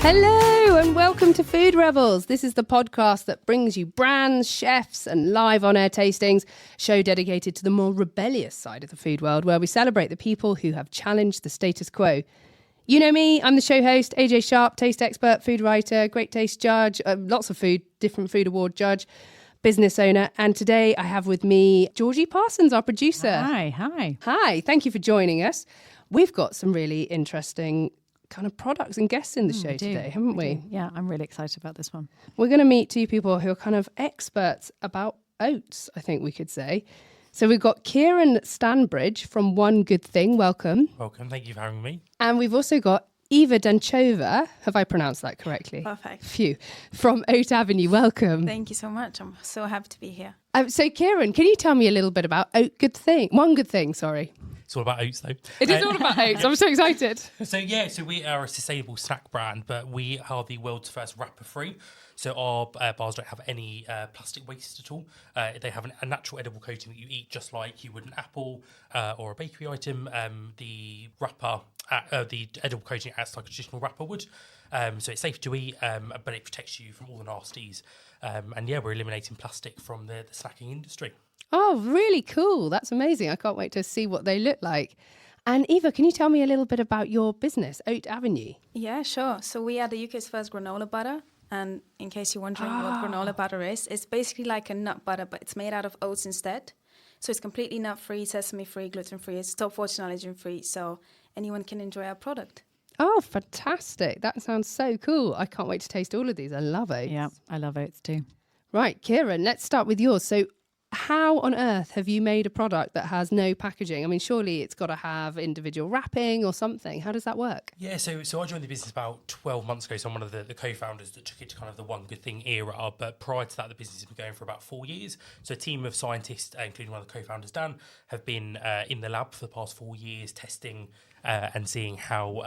Hello and welcome to Food Rebels. This is the podcast that brings you brands, chefs and live on-air tastings, show dedicated to the more rebellious side of the food world where we celebrate the people who have challenged the status quo. You know me, I'm the show host, AJ Sharp, taste expert, food writer, great taste judge, lots of food, different food award judge, business owner. And today I have with me Georgie Parsons, our producer. Hi, thank you for joining us. We've got some really interesting kind of products and guests in the show today, haven't we? Yeah, I'm really excited about this one. We're going to meet two people who are kind of experts about oats, I think we could say. So we've got Kieran Stanbridge from One Good Thing. Welcome. Welcome. Thank you for having me. And we've also got Iva Danchova. Have I pronounced that correctly? Perfect. Phew. From Oat Avenue. Welcome. Thank you so much. I'm so happy to be here. So Kieran, can you tell me a little bit about One Good Thing, sorry. It's all about oats, though. It is all about oats. I'm so excited. So we are a sustainable snack brand, but we are the world's first wrapper-free. So our bars don't have any plastic waste at all. They have a natural edible coating that you eat just like you would an apple or a bakery item. The wrapper, the edible coating acts like a traditional wrapper would. So it's safe to eat, but it protects you from all the nasties. And yeah, we're eliminating plastic from the snacking industry. Oh, really cool. That's amazing. I can't wait to see what they look like. And Eva, can you tell me a little bit about your business, Oat Avenue? Yeah, sure. So we are the UK's first granola butter. And in case you're wondering what granola butter is, it's basically like a nut butter, but it's made out of oats instead. So it's completely nut-free, sesame-free, gluten-free. It's top 40 allergen-free, so anyone can enjoy our product. Oh, fantastic. That sounds so cool. I can't wait to taste all of these. I love oats. Yeah, I love oats too. Right, Kieran, let's start with yours. So how on earth have you made a product that has no packaging? I mean, surely it's got to have individual wrapping or something. How does that work? Yeah, so I joined the business about 12 months ago. So I'm one of the co-founders that took it to kind of the One Good Thing era. But prior to that, the business has been going for about 4 years. So a team of scientists, including one of the co-founders, Dan, have been in the lab for the past 4 years testing and seeing how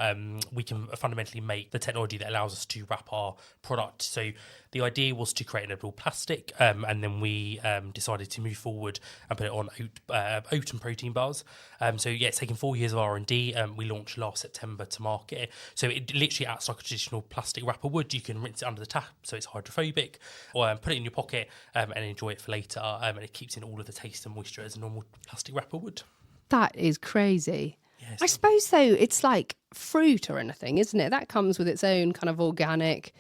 we can fundamentally make the technology that allows us to wrap our product. So the idea was to create an edible plastic, and then we decided to move forward and put it on oat and protein bars. So yeah, it's taken 4 years of R&D. We launched last September to market. So it literally acts like a traditional plastic wrapper would. You can rinse it under the tap, so it's hydrophobic, or put it in your pocket and enjoy it for later. And it keeps in all of the taste and moisture as a normal plastic wrapper would. That is crazy. Yes. I suppose, though, it's like fruit or anything, isn't it? That comes with its own kind of organic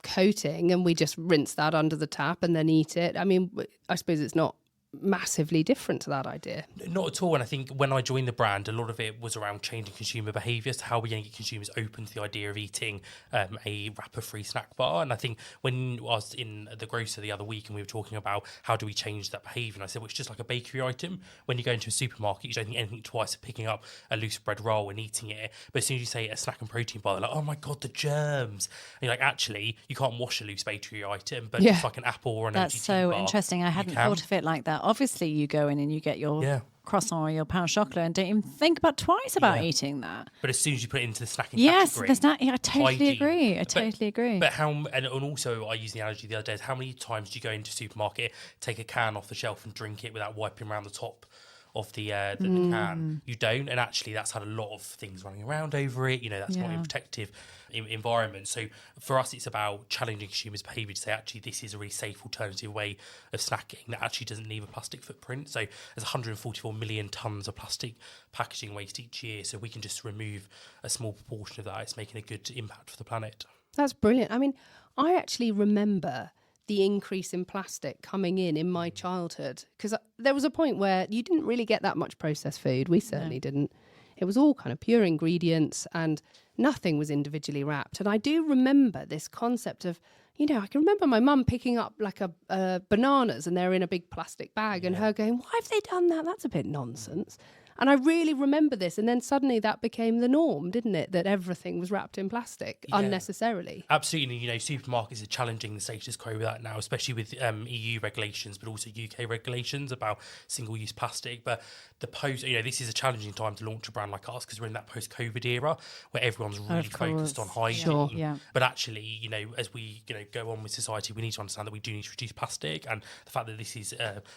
coating, and we just rinse that under the tap and then eat it. I mean, I suppose it's not massively different to that idea. Not at all. And I think when I joined the brand, a lot of it was around changing consumer behaviours, to how we're going to get consumers open to the idea of eating a wrapper-free snack bar. And I think when I was in the grocer the other week and we were talking about how do we change that behaviour, and I said, well, it's just like a bakery item. When you go into a supermarket, you don't think anything twice of picking up a loose bread roll and eating it. But as soon as you say a snack and protein bar, they're like, oh my God, the germs. And you're like, actually, you can't wash a loose bakery item, but just like an apple or an That's OGT so bar, interesting. I hadn't thought of it like that. Obviously, you go in and you get your croissant or your pain au chocolat and don't even think about twice about eating that. But as soon as you put it into the snacking category, I totally hygiene. agree. I totally agree. But and also I used the analogy the other day, is how many times do you go into a supermarket, take a can off the shelf and drink it without wiping around the top of the can? You don't, and actually that's had a lot of things running around over it. You know, that's not a protective environment. So for us, it's about challenging consumers' behaviour to say, actually, this is a really safe alternative way of snacking that actually doesn't leave a plastic footprint. So there's 144 million tonnes of plastic packaging waste each year. So we can just remove a small proportion of that. It's making a good impact for the planet. That's brilliant. I mean, I actually remember the increase in plastic coming in my childhood, because there was a point where you didn't really get that much processed food. We certainly didn't. It was all kind of pure ingredients and nothing was individually wrapped. And I do remember this concept of, you know, I can remember my mum picking up like a bananas and they're in a big plastic bag and her going, why have they done that? That's a bit nonsense. And I really remember this. And then suddenly that became the norm, didn't it? That everything was wrapped in plastic unnecessarily. Absolutely. You know, supermarkets are challenging the status quo with that now, especially with EU regulations, but also UK regulations about single-use plastic. But this is a challenging time to launch a brand like us, because we're in that post-COVID era where everyone's really focused on hygiene. Sure. Yeah. But actually, you know, as we go on with society, we need to understand that we do need to reduce plastic, and the fact that this is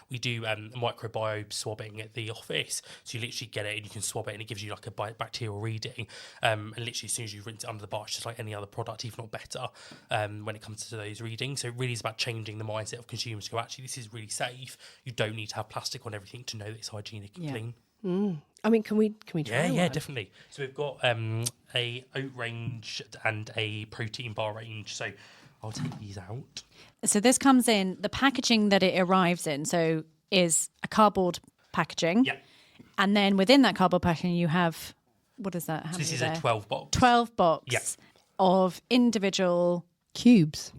we do microbiome swabbing at the office. So you literally get it and you can swab it and it gives you like a bacterial reading. And literally as soon as you rinse it under the bar, it's just like any other product, if not better, when it comes to those readings. So it really is about changing the mindset of consumers to go, actually, this is really safe. You don't need to have plastic on everything to know that it's hygienic and clean. I mean, can we try one? Yeah, definitely. So we've got a oat range and a protein bar range. So I'll take these out. So this comes in, the packaging that it arrives in, so is a cardboard packaging. Yeah. And then within that cardboard packaging, you have, what is that? How So this many is there? a 12 box. 12 box Yeah. of individual Cubes.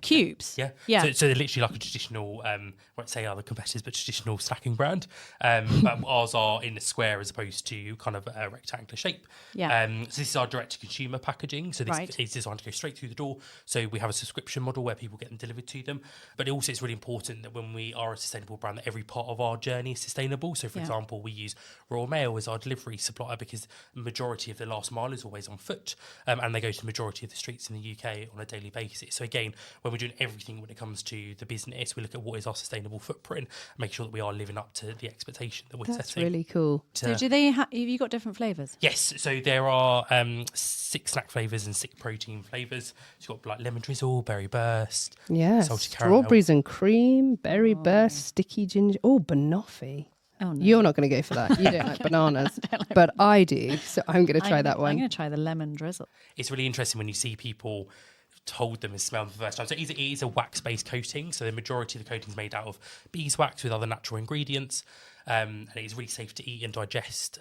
Yeah. So they're literally like a traditional, I won't say other competitors, but traditional snacking brand. But ours are in a square as opposed to kind of a rectangular shape. Yeah. So this is our direct-to-consumer packaging. So this is designed to go straight through the door. So we have a subscription model where people get them delivered to them. But also it's really important that when we are a sustainable brand, that every part of our journey is sustainable. So for example, we use Royal Mail as our delivery supplier because the majority of the last mile is always on foot. And they go to the majority of the streets in the UK on a daily basis. So again, when we're doing everything when it comes to the business, we look at what is our sustainable footprint, make sure that we are living up to the expectation that we're That's setting. really cool. So do they have you got different flavours? Yes, so there are 6 snack flavours and 6 protein flavours. So you've got like lemon drizzle, berry burst, salty caramel. Strawberries and cream, berry burst, sticky ginger. Oh, banoffee. Oh, no. You're not going to go for that. You don't like bananas, but I do. So I'm going to try that one. I'm going to try the lemon drizzle. It's really interesting when you see people hold them and smell them for the first time. So it is a wax-based coating. So the majority of the coating is made out of beeswax with other natural ingredients. And it is really safe to eat and digest.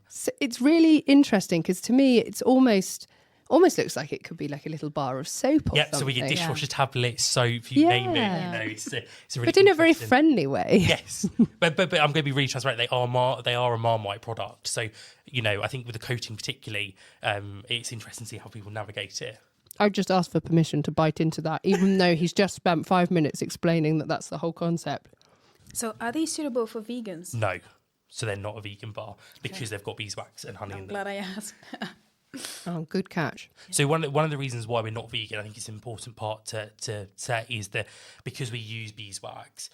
So it's really interesting because to me, it's almost looks like it could be like a little bar of soap or something. So we get dishwasher tablets, soap, you name it. You know, it's a really but in a very friendly way. Yes, but I'm going to be really transparent. They are a Marmite product. So you know, I think with the coating particularly, it's interesting to see how people navigate it. I've just asked for permission to bite into that, even though he's just spent 5 minutes explaining that that's the whole concept. So are these suitable for vegans? No. So they're not a vegan bar because they've got beeswax and honey in I'm them. glad I asked. Oh, good catch. So one of the reasons why we're not vegan, I think it's an important part to say, is that because we use beeswax,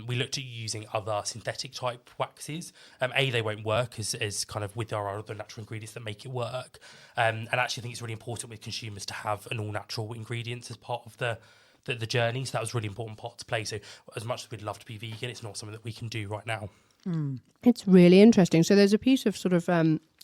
we looked at using other synthetic type waxes. They won't work as kind of with our other natural ingredients that make it work. And actually I think it's really important with consumers to have an all natural ingredients as part of the journey. So that was a really important part to play. So as much as we'd love to be vegan, it's not something that we can do right now. It's really interesting. So there's a piece of sort of,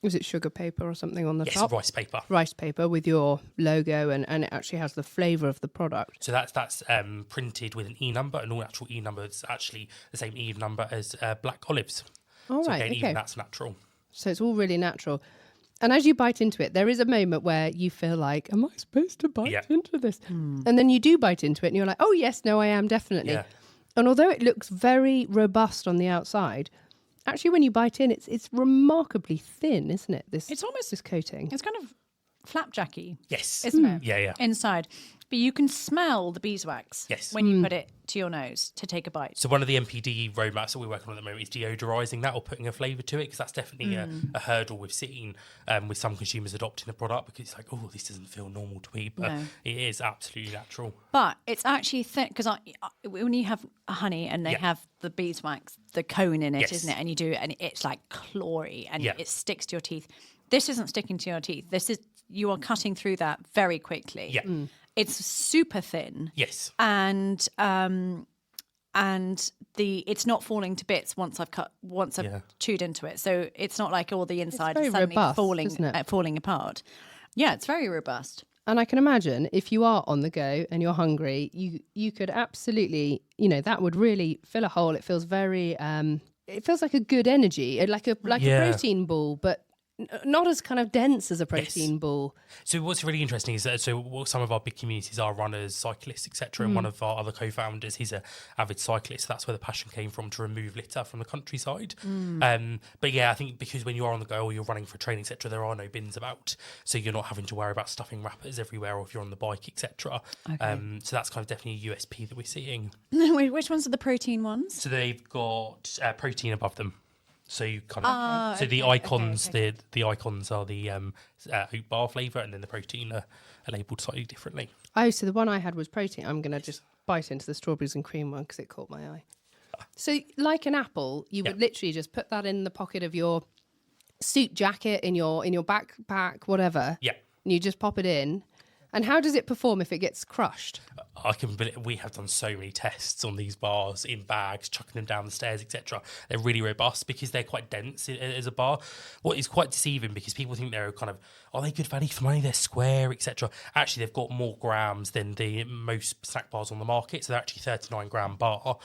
is it sugar paper or something on the top? Yes, rice paper. Rice paper with your logo and it actually has the flavour of the product. So that's printed with an E number, an all natural E number. It's actually the same E number as black olives. All so right, again, okay. even that's natural. So it's all really natural. And as you bite into it, there is a moment where you feel like, am I supposed to bite into this? And then you do bite into it and you're like, oh, yes, no, I am definitely. Yeah. And although it looks very robust on the outside, actually when you bite in, it's remarkably thin, isn't it? It's almost this coating. It's kind of flapjacky, Yes. isn't it? Yeah. Inside. But you can smell the beeswax when you put it to your nose to take a bite. So one of the MPD roadmaps that we're working on at the moment is deodorising that or putting a flavour to it, because that's definitely a hurdle we've seen with some consumers adopting the product, because it's like, oh, this doesn't feel normal to eat, but it is absolutely natural. But it's actually thin, because when you have honey and they have the beeswax, the cone in it, isn't it? And you do it and it's like chlorine and it sticks to your teeth. This isn't sticking to your teeth. You are cutting through that very quickly. Yeah. It's super thin. Yes. And it's not falling to bits once I've chewed into it. So it's not like all the inside is suddenly robust, falling apart. Yeah, it's very robust. And I can imagine if you are on the go and you're hungry, you could absolutely, that would really fill a hole. It feels very, it feels like a good energy, like a protein ball, but not as kind of dense as a protein ball. So what's really interesting is that some of our big communities are runners, cyclists, etc. And one of our other co-founders, he's an avid cyclist. So that's where the passion came from, to remove litter from the countryside. But yeah, I think because when you are on the go or you're running for training, etc., there are no bins about, so you're not having to worry about stuffing wrappers everywhere, or if you're on the bike, etc. Okay. So that's kind of definitely a USP that we're seeing. Wait, which ones are the protein ones? So they've got protein above them. So you kind of the icons, the icons are the oat bar flavour, and then the protein are labelled slightly differently. Oh, so the one I had was protein. I'm going to just bite into the strawberries and cream one because it caught my eye. So like an apple, you would literally just put that in the pocket of your suit jacket in your backpack, whatever. Yeah. And you just pop it in. And how does it perform if it gets crushed? We have done so many tests on these bars in bags, chucking them down the stairs, etc. They're really robust because they're quite dense as a bar. What is quite deceiving because people think they're kind of, are they good value for money? They're square, etc. Actually, they've got more grams than the most snack bars on the market. So they're actually 39 gram bar,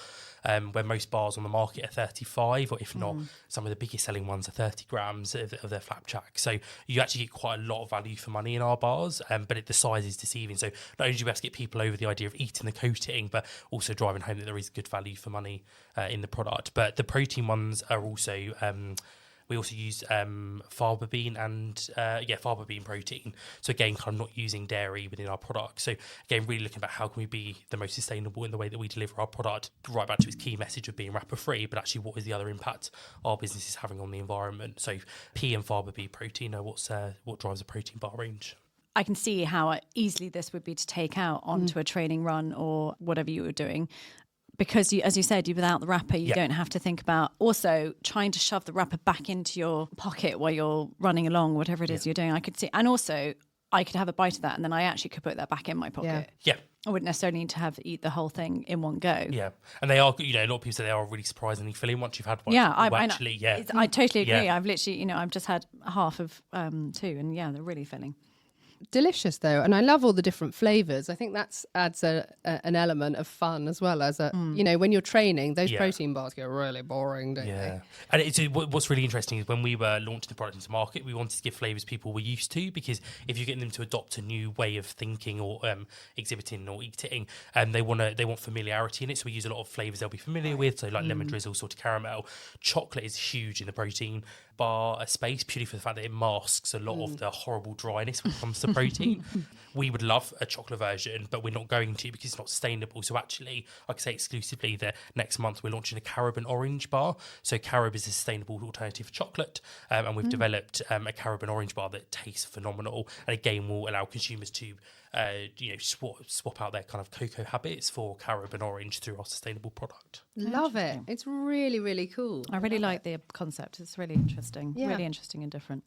where most bars on the market are 35, or if not, some of the biggest selling ones are 30 grams of their flapjack. So you actually get quite a lot of value for money in our bars, but the size is deceiving. So not only do we have to get people over the idea of eating the coating, but also driving home that there is good value for money in the product. But the protein ones are also... we also use fava bean and fava bean protein. So again, kind of not using dairy within our product. So again, really looking about how can we be the most sustainable in the way that we deliver our product, right back to its key message of being wrapper free, but actually what is the other impact our business is having on the environment. So pea and fava bean protein are what drives a protein bar range. I can see how easily this would be to take out onto a training run or whatever you were doing. Because, as you said, without the wrapper, you don't have to think about also trying to shove the wrapper back into your pocket while you're running along, whatever it is you're doing. I could see, and also I could have a bite of that and then I actually could put that back in my pocket. Yeah. I wouldn't necessarily need to eat the whole thing in one go. Yeah. And they are, a lot of people say they are really surprisingly filling once you've had one. Yeah, I totally agree. Yeah. I've literally, I've just had half of two and they're really filling. Delicious though, and I love all the different flavors. I think that adds an element of fun as well as when you're training, those protein bars get really boring, don't they? And what's really interesting is when we were launching the product into market, we wanted to give flavors people were used to, because if you're getting them to adopt a new way of thinking or exhibiting or eating, they want familiarity in it. So we use a lot of flavors they'll be familiar with, so like lemon drizzle, salted caramel. Chocolate is huge in the protein bar space purely for the fact that it masks a lot of the horrible dryness when it comes to protein. We would love a chocolate version, but we're not going to because it's not sustainable. So actually, I can say exclusively that next month we're launching a carob and orange bar. So carob is a sustainable alternative for chocolate, and we've developed a carob and orange bar that tastes phenomenal, and again will allow consumers to swap out their kind of cocoa habits for carob and orange through our sustainable product. Love it. It's really, really cool. I really like the concept. It's really interesting. Yeah. Really interesting and different.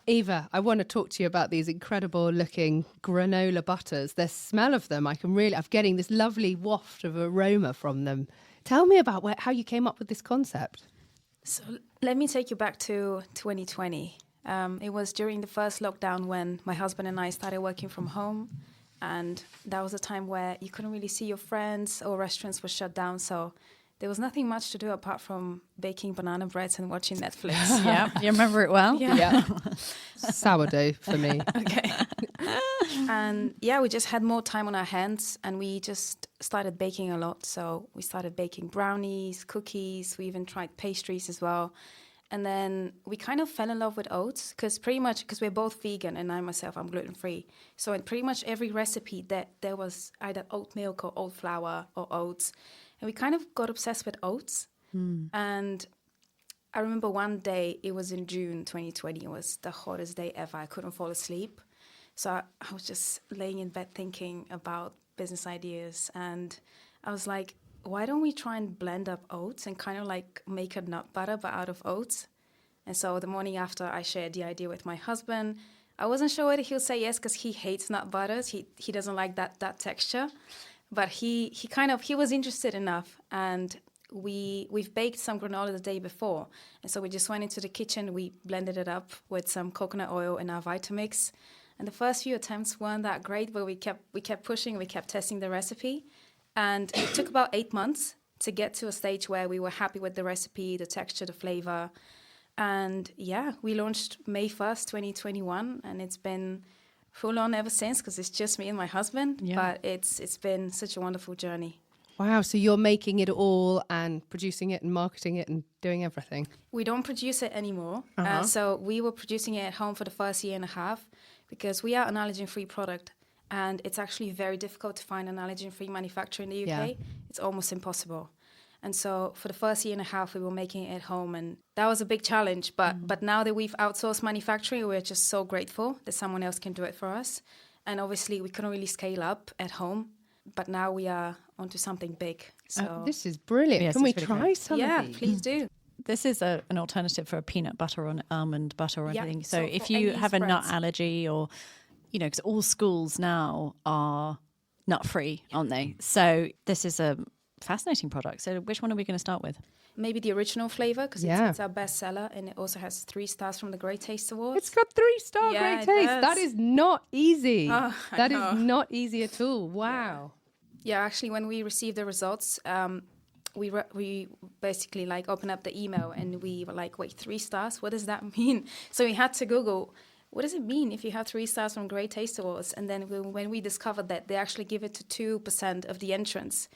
Eva, I want to talk to you about these incredible looking granola butters. The smell of them, I'm getting this lovely waft of aroma from them. Tell me about how you came up with this concept. So let me take you back to 2020. It was during the first lockdown when my husband and I started working from home. And that was a time where you couldn't really see your friends, or restaurants were shut down. So there was nothing much to do apart from baking banana breads and watching Netflix. Yeah, you remember it well? Yeah. Sourdough for me. Okay. And we just had more time on our hands and we just started baking a lot. So we started baking brownies, cookies. We even tried pastries as well. And then we kind of fell in love with oats because we're both vegan and I myself, I'm gluten-free. So in pretty much every recipe there was either oat milk or oat flour or oats. And we kind of got obsessed with oats. And I remember one day, it was in June 2020, it was the hottest day ever. I couldn't fall asleep. So I was just laying in bed thinking about business ideas. And I was like, why don't we try and blend up oats and kind of like make a nut butter, but out of oats? And so the morning after, I shared the idea with my husband. I wasn't sure whether he'll say yes because he hates nut butters. He doesn't like that texture. But he was interested enough, and we've baked some granola the day before, and so we just went into the kitchen. We blended it up with some coconut oil in our Vitamix, and the first few attempts weren't that great, but we kept pushing, we kept testing the recipe, and it took about 8 months to get to a stage where we were happy with the recipe, the texture, the flavor, and we launched May 1st, 2021, and it's been full on ever since because it's just me and my husband. But it's been such a wonderful journey. Wow, so you're making it all and producing it and marketing it and doing everything. We don't produce it anymore. So we were producing it at home for the first year and a half because we are an allergen-free product, and it's actually very difficult to find an allergen-free manufacturer in the UK. Yeah. It's almost impossible. And so for the first year and a half, we were making it at home, and that was a big challenge. But now that we've outsourced manufacturing, we're just so grateful that someone else can do it for us. And obviously, we couldn't really scale up at home, but now we are onto something big. So this is brilliant. Can we try some of these? Yeah, please do. this is an alternative for a peanut butter or an almond butter or anything. So if you have a nut allergy or, because all schools now are nut-free, aren't they? So this is a fascinating product. So which one are we going to start with? Maybe the original flavor, because it's our best seller, and it also has 3 stars from the Great Taste Awards. It's got 3-star Great Taste. Does. That is not easy. That is know. not easy at all. Wow. Yeah, actually, when we received the results, we basically opened up the email and we were like, wait, 3 stars? What does that mean? So we had to Google, what does it mean if you have 3 stars from Great Taste Awards? And then when we discovered that they actually give it to 2% of the entrants,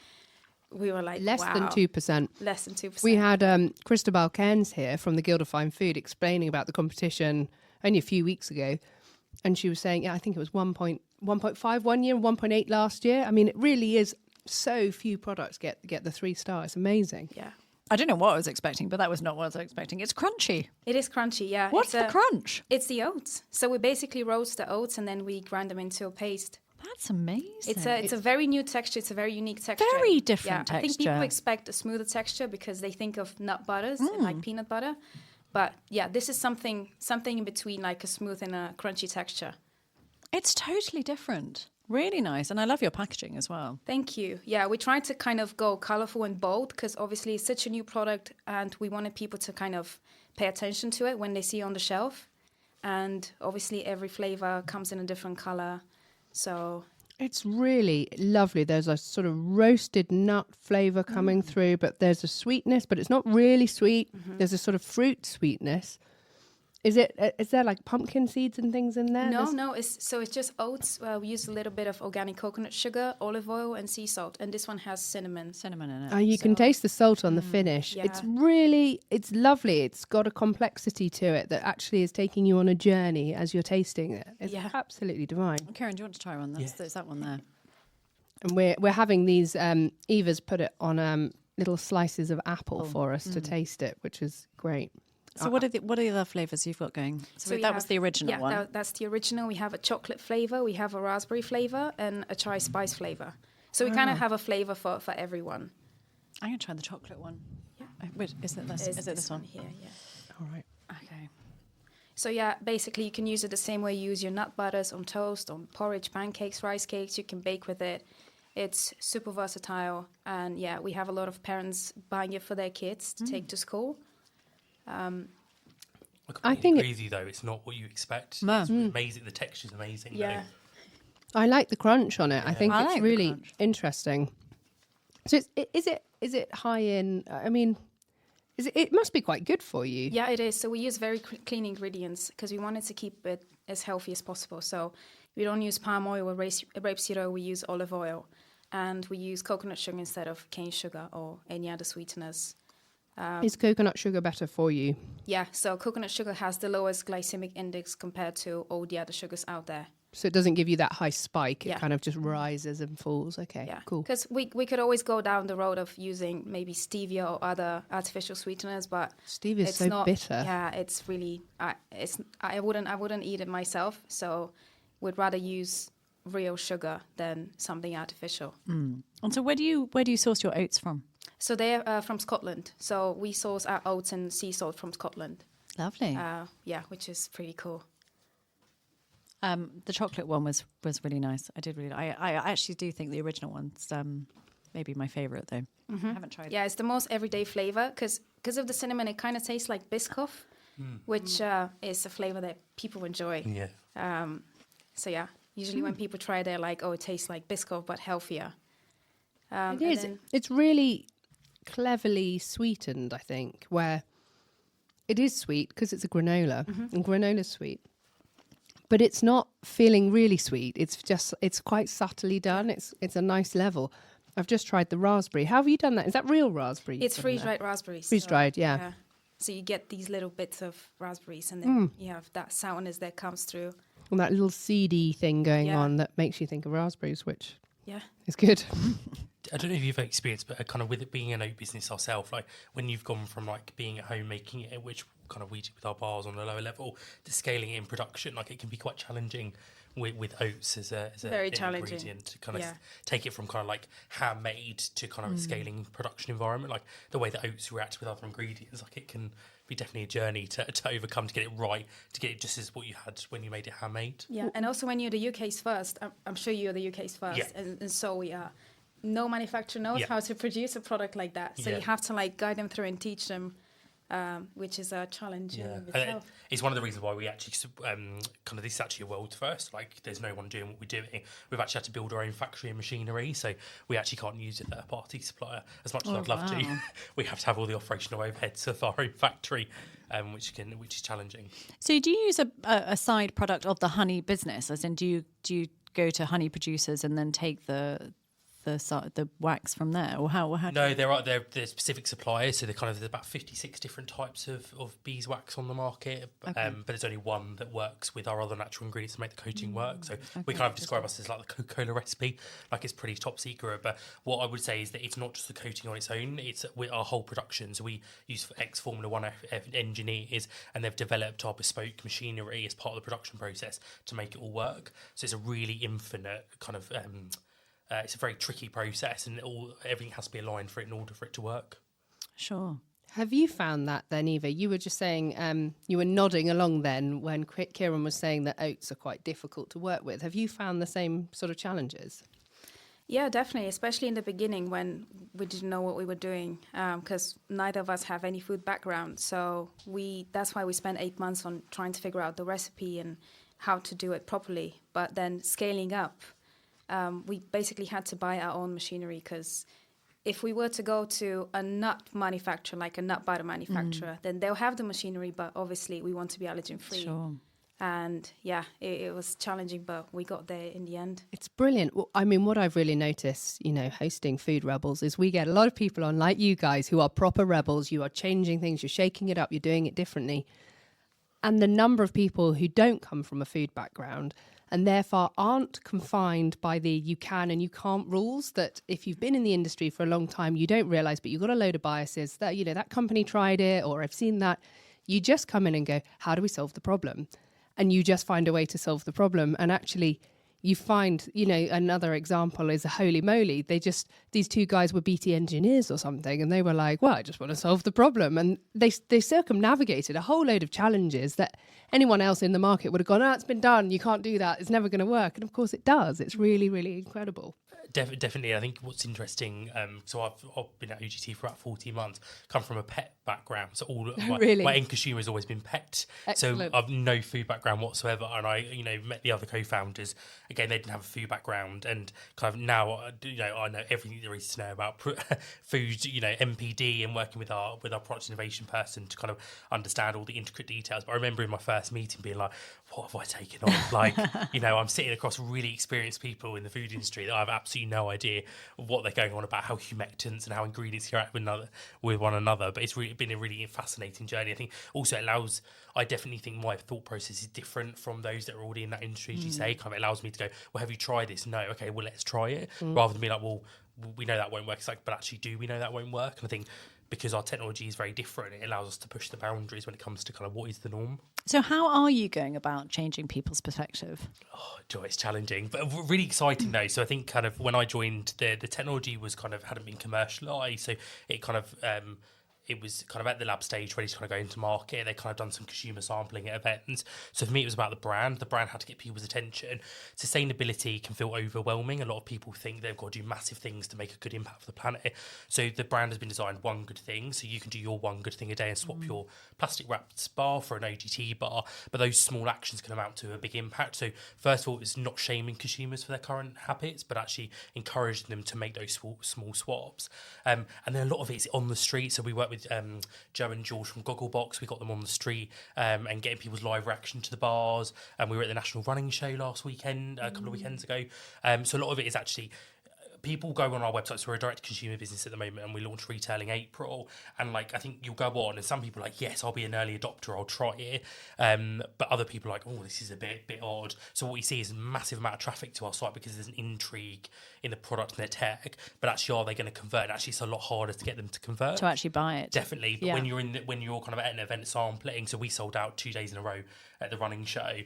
we were like, Less wow. than 2%. Less than 2%. We had Christabel Cairns here from the Guild of Fine Food explaining about the competition only a few weeks ago. And she was saying, I think it was 1.5 one year and 1.8 last year. I mean, it really is so few products get the 3 stars. It's amazing. Yeah. I don't know what I was expecting, but that was not what I was expecting. It's crunchy. It is crunchy, yeah. What's the crunch? It's the oats. So we basically roast the oats and then we grind them into a paste. That's amazing. It's a very new texture. It's a very unique texture. Very different texture. I think people expect a smoother texture because they think of nut butters and like peanut butter. But yeah, this is something in between, like a smooth and a crunchy texture. It's totally different. Really nice. And I love your packaging as well. Thank you. Yeah, we tried to kind of go colorful and bold because obviously it's such a new product and we wanted people to kind of pay attention to it when they see it on the shelf. And obviously every flavor comes in a different color. So it's really lovely. There's a sort of roasted nut flavour coming through, but there's a sweetness, but it's not really sweet. There's a sort of fruit sweetness. Is there like pumpkin seeds and things in there? No. It's just oats. We use a little bit of organic coconut sugar, olive oil, and sea salt. And this one has cinnamon. Cinnamon in it. You can taste the salt on the finish. Yeah. It's lovely. It's got a complexity to it that actually is taking you on a journey as you're tasting it. It's absolutely divine. Kieran, do you want to try one? There's that one there. And we're having these. Eva's put it on little slices of apple for us to taste it, which is great. So what are the other flavours you've got going? So that was the original one. Yeah, that's the original. We have a chocolate flavour, we have a raspberry flavour, and a chai spice flavour. So we kind of have a flavour for everyone. I'm going to try the chocolate one. Yeah. Wait, is it this one? Here, yeah. All right. Okay. So yeah, basically you can use it the same way you use your nut butters on toast, on porridge, pancakes, rice cakes. You can bake with it. It's super versatile. And yeah, we have a lot of parents buying it for their kids to take to school. I think crazy though. It's not what you expect. No. It's amazing. The texture's amazing. Yeah. Though. I like the crunch on it. I think I it's like really interesting. So is it high in? I mean, it must be quite good for you. Yeah, it is. So we use very clean ingredients because we wanted to keep it as healthy as possible. So we don't use palm oil or rapeseed oil. We use olive oil, and we use coconut sugar instead of cane sugar or any other sweeteners. Is coconut sugar better for you? Yeah, so coconut sugar has the lowest glycemic index compared to all the other sugars out there. So it doesn't give you that high spike. It Yeah. kind of just rises and falls. Okay, Yeah, cool. because we could always go down the road of using maybe stevia or other artificial sweeteners, but Stevia is it's so not, bitter. Yeah, it's really. I wouldn't eat it myself. So we'd rather use real sugar than something artificial. And so where do you source your oats from? So they're from Scotland. So we source our oats and sea salt from Scotland. Lovely. Yeah, which is pretty cool. The chocolate one was really nice. I actually do think the original one's maybe my favourite though. I haven't tried. Yeah, it's the most everyday flavour because of the cinnamon. It kind of tastes like Biscoff, which is a flavour that people enjoy. Yeah. So yeah, usually when people try, they're like, "Oh, it tastes like Biscoff but healthier." It is. It's really cleverly sweetened, I think, where it is sweet because it's a granola and granola's sweet. But it's not feeling really sweet. It's quite subtly done. It's a nice level. I've just tried the raspberry. How have you done that? Is that real raspberry? It's freeze-dried raspberries. Freeze-dried, yeah. So you get these little bits of raspberries and then you have that sourness that comes through. And that little seedy thing going on that makes you think of raspberries, which is good. I don't know if you've experienced, but kind of with it being an oat business ourselves, like when you've gone from like being at home making it, which kind of we do with our bars on a lower level, to scaling it in production, like it can be quite challenging with oats as a Very an challenging. ingredient to kind of take it from kind of like handmade to kind of a scaling production environment. Like the way that oats react with other ingredients, like it can be definitely a journey to overcome, to get it right, to get it just as what you had when you made it handmade. Yeah, and also when you're the UK's first, I'm sure you're the UK's first, and so we are. No manufacturer knows how to produce a product like that, so you have to like guide them through and teach them, which is a challenge in itself. It's one of the reasons why we actually kind of, this is actually a world first. Like there's no one doing what we're doing. We've actually had to build our own factory and machinery, so we actually can't use a third-party supplier as much as I'd love to. We have to have all the operational overheads of our own factory, which is challenging. So do you use a side product of the honey business? As in, do you go to honey producers and then take the wax from there, or how? No, there are specific suppliers. So there's about 56 different types of beeswax on the market, but there's only one that works with our other natural ingredients to make the coating work. So we kind of describe us as like the Coca-Cola recipe, like it's pretty top secret. But what I would say is that it's not just the coating on its own; it's with our whole production. So we use ex-Formula One engineers, and they've developed our bespoke machinery as part of the production process to make it all work. So it's a really infinite kind of. It's a very tricky process, and everything has to be aligned for it in order for it to work. Sure. Have you found that then, Eva? You were just saying, you were nodding along then when Kieran was saying that oats are quite difficult to work with. Have you found the same sort of challenges? Yeah, definitely, especially in the beginning when we didn't know what we were doing, because neither of us have any food background. So that's why we spent 8 months on trying to figure out the recipe and how to do it properly. But then scaling up, we basically had to buy our own machinery, because if we were to go to a nut manufacturer, like a nut butter manufacturer, then they'll have the machinery, but obviously we want to be allergen-free. Sure. And it was challenging, but we got there in the end. It's brilliant. Well, I mean, what I've really noticed, hosting Food Rebels is we get a lot of people on like you guys who are proper rebels. You are changing things, you're shaking it up, you're doing it differently. And the number of people who don't come from a food background and therefore aren't confined by the you can and you can't rules that if you've been in the industry for a long time, you don't realise, but you've got a load of biases that, that company tried it, or I've seen that. You just come in and go, how do we solve the problem? And you just find a way to solve the problem. And actually you find, another example is a holy moly. These two guys were BT engineers or something, and they were like, well, I just want to solve the problem. And they circumnavigated a whole load of challenges that anyone else in the market would have gone, it's been done. You can't do that. It's never going to work. And of course it does. It's really, really incredible. Definitely. I think what's interesting, so I've been at UGT for about 14 months, come from a pet background. So all my end consumer has always been pet. Excellent. So I've no food background whatsoever. And I, met the other co-founders. Again, they didn't have a food background. And kind of now, I know everything there is to know about food, MPD, and working with our product innovation person to kind of understand all the intricate details. But I remember in my first meeting being like, what have I taken on? Like, I'm sitting across really experienced people in the food industry that I have absolutely no idea what they're going on about, how humectants and how ingredients interact with one another. But it's really been a really fascinating journey. I think also I definitely think my thought process is different from those that are already in that industry, as you say. Kind of allows me to go, well, have you tried this? No. Okay, well, let's try it. Rather than be like, well, we know that won't work. It's like, but actually, do we know that won't work? And I think because our technology is very different, it allows us to push the boundaries when it comes to kind of what is the norm. So how are you going about changing people's perspective? Oh, Joy, it's challenging, but really exciting though. So I think kind of when I joined, the technology was kind of hadn't been commercialised, so it kind of it was kind of at the lab stage, ready to kind of go into market. They kind of done some consumer sampling at events. So for me, it was about the brand. The brand had to get people's attention. Sustainability can feel overwhelming. A lot of people think they've got to do massive things to make a good impact for the planet. So the brand has been designed one good thing. So you can do your one good thing a day and swap your plastic wrapped bar for an OGT bar. But those small actions can amount to a big impact. So first of all, it's not shaming consumers for their current habits, but actually encouraging them to make those small swaps. And then a lot of it's on the street. So we work with Joe and George from Gogglebox. We got them on the street and getting people's live reaction to the bars. And we were at the National Running Show last weekend, a couple of weekends ago. So a lot of it is actually people go on our website. So we're a direct consumer business at the moment, and we launched retail in April. And I think you'll go on, and some people are like, yes, I'll be an early adopter, I'll try it. But other people are like, oh, this is a bit odd. So what we see is a massive amount of traffic to our site because there's an intrigue in the product and their tech. But actually, are they going to convert? Actually, it's a lot harder to get them to convert. To actually buy it. Definitely. But when you're kind of at an event sampling, so we sold out 2 days in a row at the running show,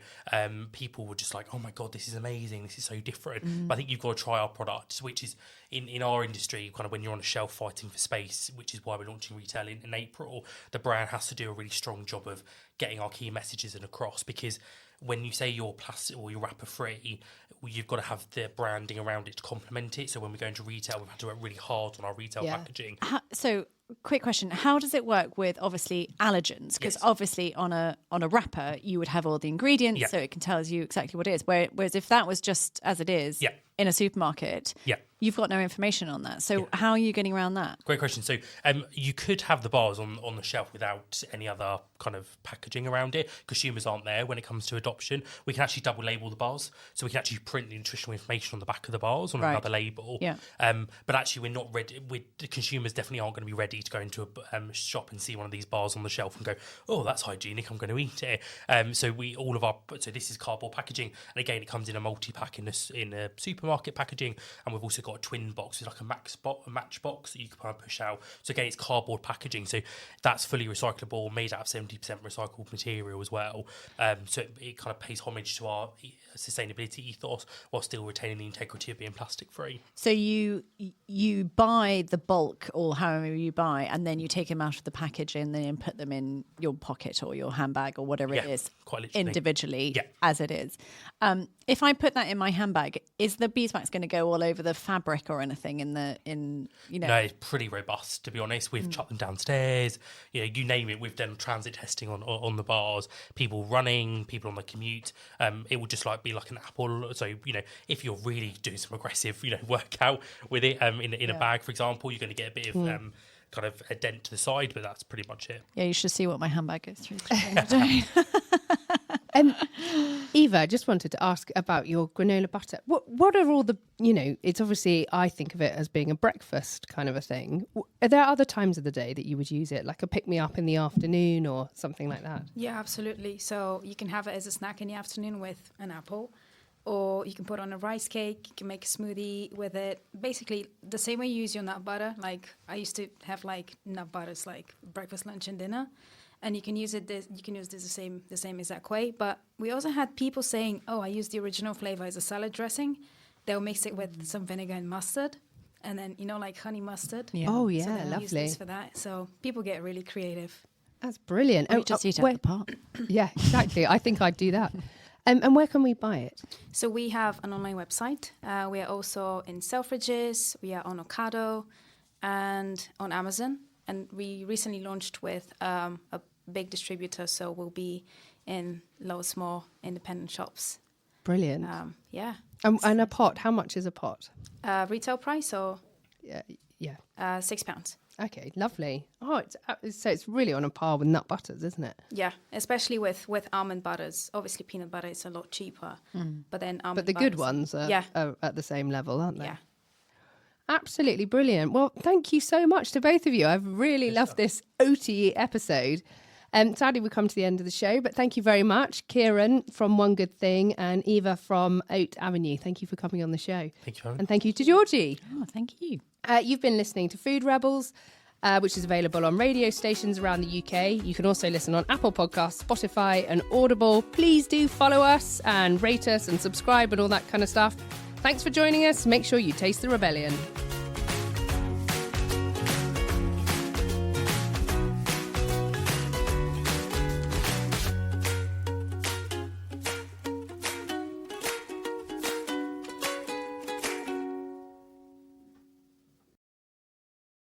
people were just like, oh my God, this is amazing. This is so different. But I think you've got to try our product, which is in our industry, kind of when you're on a shelf fighting for space, which is why we're launching retail in April, the brand has to do a really strong job of getting our key messages across, because when you say you're plastic or you're wrapper free, you've got to have the branding around it to complement it. So when we go into retail, we've had to work really hard on our retail packaging. So quick question, how does it work with obviously allergens? Because obviously on a wrapper you would have all the ingredients, so it can tell you exactly what it is, whereas if that was just as it is in a supermarket, you've got no information on that. So how are you getting around that? Great question. So you could have the bars on the shelf without any other kind of packaging around it. Consumers aren't there when it comes to adoption. We can actually double label the bars, so we can actually print the nutritional information on the back of the bars on another label. But actually we're not ready. The consumers definitely aren't going to be ready to go into a shop and see one of these bars on the shelf and go, oh, that's hygienic, I'm going to eat it. So this is cardboard packaging, and again it comes in a multi-pack in a supermarket packaging, and we've also got a twin box, it's like a match box that you can push out. So again, it's cardboard packaging, so that's fully recyclable, made out of 70% recycled material as well. So it kind of pays homage to our sustainability ethos while still retaining the integrity of being plastic free. So you buy the bulk or however you buy, and then you take them out of the packaging and then put them in your pocket or your handbag or whatever it is, quite literally. Individually as it is. If I put that in my handbag, is the beeswax going to go all over the fabric or anything No, it's pretty robust, to be honest. We've chucked them downstairs, you name it. We've done transit testing on the bars, people running, people on the commute. It will just be like an apple. So if you're really doing some aggressive workout with it in a bag, for example, you're going to get a bit of kind of a dent to the side, but that's pretty much it. You should see what my handbag goes through. Eva, I just wanted to ask about your granola butter. What are all the, it's obviously, I think of it as being a breakfast kind of a thing. Are there other times of the day that you would use it, like a pick-me-up in the afternoon or something like that? Yeah, absolutely. So you can have it as a snack in the afternoon with an apple, or you can put on a rice cake, you can make a smoothie with it. Basically, the same way you use your nut butter. Like, I used to have, nut butters, breakfast, lunch, and dinner. And you can use it. You can use this the same exact way. But we also had people saying, "Oh, I use the original flavor as a salad dressing." They'll mix it with some vinegar and mustard, and then like honey mustard. Yeah. Oh yeah, so lovely. Use this for that. So people get really creative. That's brilliant. We just eat out the pot. Yeah, exactly. I think I'd do that. And where can we buy it? So we have an online website. We are also in Selfridges. We are on Ocado and on Amazon. And we recently launched with a big distributor, so we'll be in loads more independent shops. Brilliant. Yeah. And a pot, how much is a pot? Retail price or? Yeah. £6. Okay, lovely. Oh, it's really on a par with nut butters, isn't it? Yeah, especially with almond butters. Obviously, peanut butter is a lot cheaper, but then almond But the butters, good ones are at the same level, aren't they? Yeah. Absolutely brilliant. Well, thank you so much to both of you. I've really loved this oaty episode. Sadly, we've come to the end of the show, but thank you very much, Kieran from One Good Thing and Eva from Oat Avenue. Thank you for coming on the show. Thank you. And thank you to Georgie. Oh, thank you. You've been listening to Food Rebels, which is available on radio stations around the UK. You can also listen on Apple Podcasts, Spotify and Audible. Please do follow us and rate us and subscribe and all that kind of stuff. Thanks for joining us. Make sure you taste the rebellion.